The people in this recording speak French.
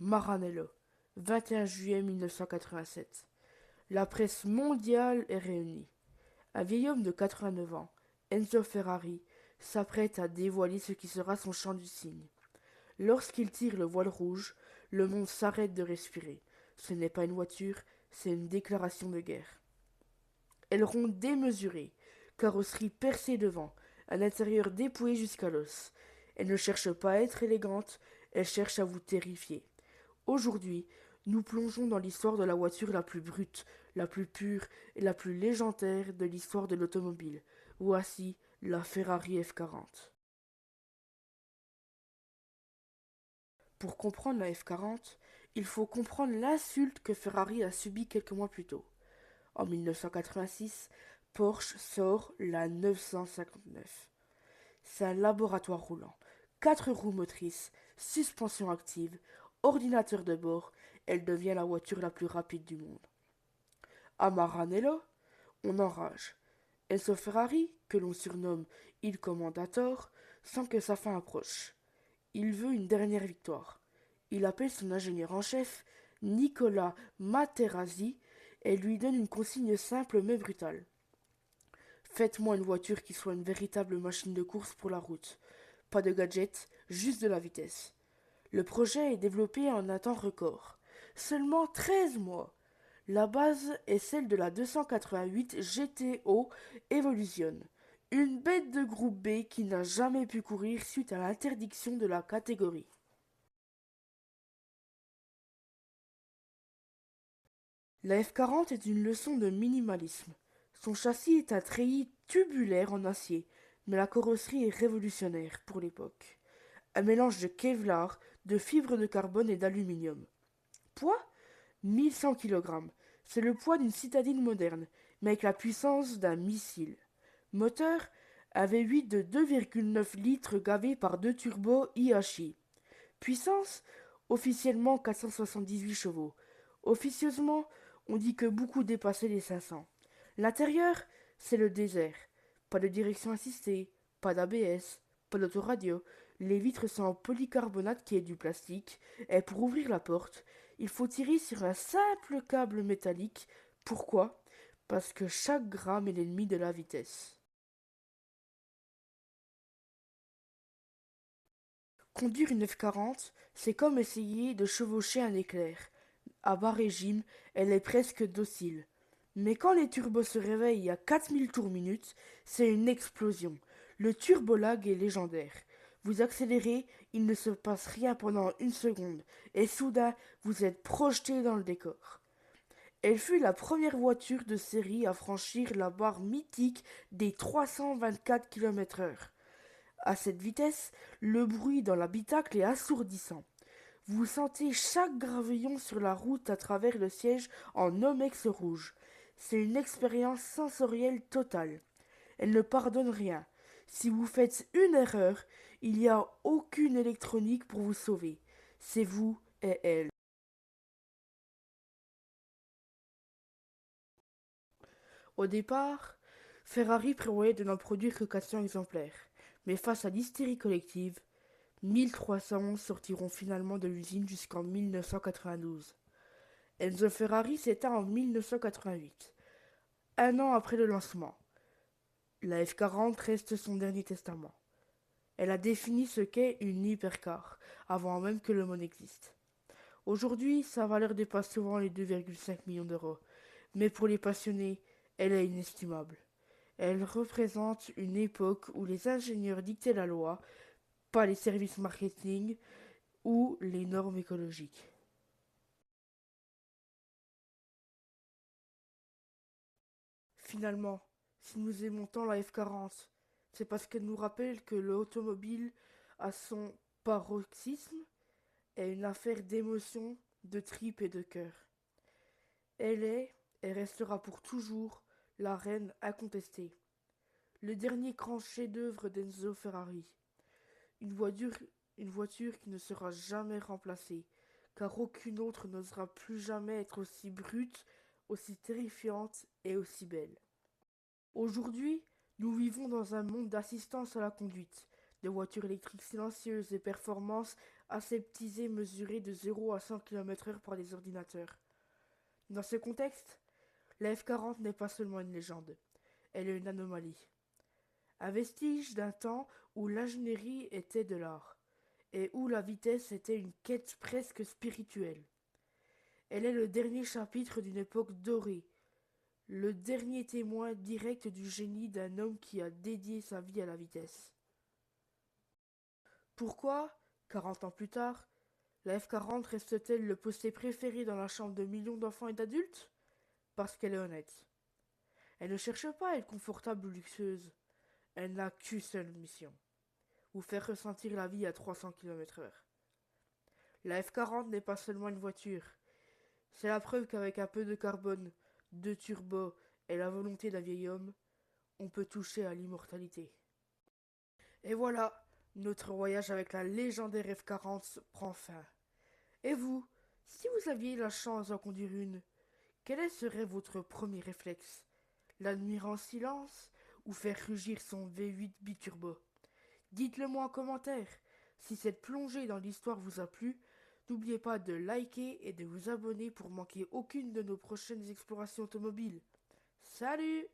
Maranello, 21 juillet 1987. La presse mondiale est réunie. Un vieil homme de 89 ans, Enzo Ferrari, s'apprête à dévoiler ce qui sera son chant du cygne. Lorsqu'il tire le voile rouge, le monde s'arrête de respirer. Ce n'est pas une voiture, c'est une déclaration de guerre. Aileron démesuré, carrosserie percée devant, un intérieur dépouillé jusqu'à l'os. Elle ne cherche pas à être élégante, elle cherche à vous terrifier. Aujourd'hui, nous plongeons dans l'histoire de la voiture la plus brute, la plus pure et la plus légendaire de l'histoire de l'automobile. Voici la Ferrari F40. Pour comprendre la F40, il faut comprendre l'insulte que Ferrari a subie quelques mois plus tôt. En 1986, Porsche sort la 959. C'est un laboratoire roulant. 4 roues motrices, suspension active, ordinateur de bord, elle devient la voiture la plus rapide du monde. À Maranello, on enrage. Enzo Ferrari, que l'on surnomme Il Commendator, sent que sa fin approche. Il veut une dernière victoire. Il appelle son ingénieur en chef, Nicolas Materazzi, et lui donne une consigne simple mais brutale. Faites-moi une voiture qui soit une véritable machine de course pour la route. Pas de gadgets, juste de la vitesse. Le projet est développé en un temps record. Seulement 13 mois. La base est celle de la 288 GTO Evolution, une bête de groupe B qui n'a jamais pu courir suite à l'interdiction de la catégorie. La F40 est une leçon de minimalisme. Son châssis est un treillis tubulaire en acier, mais la carrosserie est révolutionnaire pour l'époque. Un mélange de Kevlar, de fibres de carbone et d'aluminium. Poids 1100 kg. C'est le poids d'une citadine moderne, mais avec la puissance d'un missile. Moteur un V8 de 2,9 litres gavé par deux turbos IHI. Puissance officiellement 478 chevaux. Officieusement, on dit que beaucoup dépassaient les 500. L'intérieur, c'est le désert. Pas de direction assistée, pas d'ABS, pas d'autoradio. Les vitres sont en polycarbonate qui est du plastique. Et pour ouvrir la porte, il faut tirer sur un simple câble métallique. Pourquoi? Parce que chaque gramme est l'ennemi de la vitesse. Conduire une F40, c'est comme essayer de chevaucher un éclair. À bas régime, elle est presque docile. Mais quand les turbos se réveillent à 4000 tours minute, c'est une explosion. Le turbolag est légendaire. Vous accélérez, il ne se passe rien pendant une seconde, et soudain, vous êtes projeté dans le décor. Elle fut la première voiture de série à franchir la barre mythique des 324 km/h. À cette vitesse, le bruit dans l'habitacle est assourdissant. Vous sentez chaque gravillon sur la route à travers le siège en Nomex rouge. C'est une expérience sensorielle totale. Elle ne pardonne rien. Si vous faites une erreur, il n'y a aucune électronique pour vous sauver. C'est vous et elle. Au départ, Ferrari prévoyait de n'en produire que 400 exemplaires. Mais face à l'hystérie collective, 1311 sortiront finalement de l'usine jusqu'en 1992. Enzo Ferrari s'éteint en 1988, un an après le lancement. La F40 reste son dernier testament. Elle a défini ce qu'est une hypercar, avant même que le mot n'existe. Aujourd'hui, sa valeur dépasse souvent les 2,5 millions d'euros, mais pour les passionnés, elle est inestimable. Elle représente une époque où les ingénieurs dictaient la loi, pas les services marketing ou les normes écologiques. Finalement, si nous aimons tant la F40, c'est parce qu'elle nous rappelle que l'automobile, à son paroxysme, est une affaire d'émotion, de tripes et de cœur. Elle est et restera pour toujours la reine incontestée. Le dernier grand chef-d'œuvre d'Enzo Ferrari. Une voiture, une voiture qui ne sera jamais remplacée, car aucune autre n'osera plus jamais être aussi brute, aussi terrifiante et aussi belle. Aujourd'hui, nous vivons dans un monde d'assistance à la conduite, de voitures électriques silencieuses et performances aseptisée mesurée de 0 à 100 km/h par des ordinateurs. Dans ce contexte, la F-40 n'est pas seulement une légende, elle est une anomalie. Un vestige d'un temps où l'ingénierie était de l'art, et où la vitesse était une quête presque spirituelle. Elle est le dernier chapitre d'une époque dorée, le dernier témoin direct du génie d'un homme qui a dédié sa vie à la vitesse. Pourquoi, 40 ans plus tard, la F-40 reste-t-elle le poster préféré dans la chambre de millions d'enfants et d'adultes? Parce qu'elle est honnête. Elle ne cherche pas à être confortable ou luxueuse. Elle n'a qu'une seule mission: vous faire ressentir la vie à 300 km/h. La F-40 n'est pas seulement une voiture. C'est la preuve qu'avec un peu de carbone, de turbo et la volonté d'un vieil homme, on peut toucher à l'immortalité. Et voilà, notre voyage avec la légendaire F-40 prend fin. Et vous, si vous aviez la chance d'en conduire une, quel serait votre premier réflexe? L'admirer en silence ou faire rugir son V8 biturbo? Dites-le moi en commentaire. Si cette plongée dans l'histoire vous a plu, n'oubliez pas de liker et de vous abonner pour manquer aucune de nos prochaines explorations automobiles. Salut!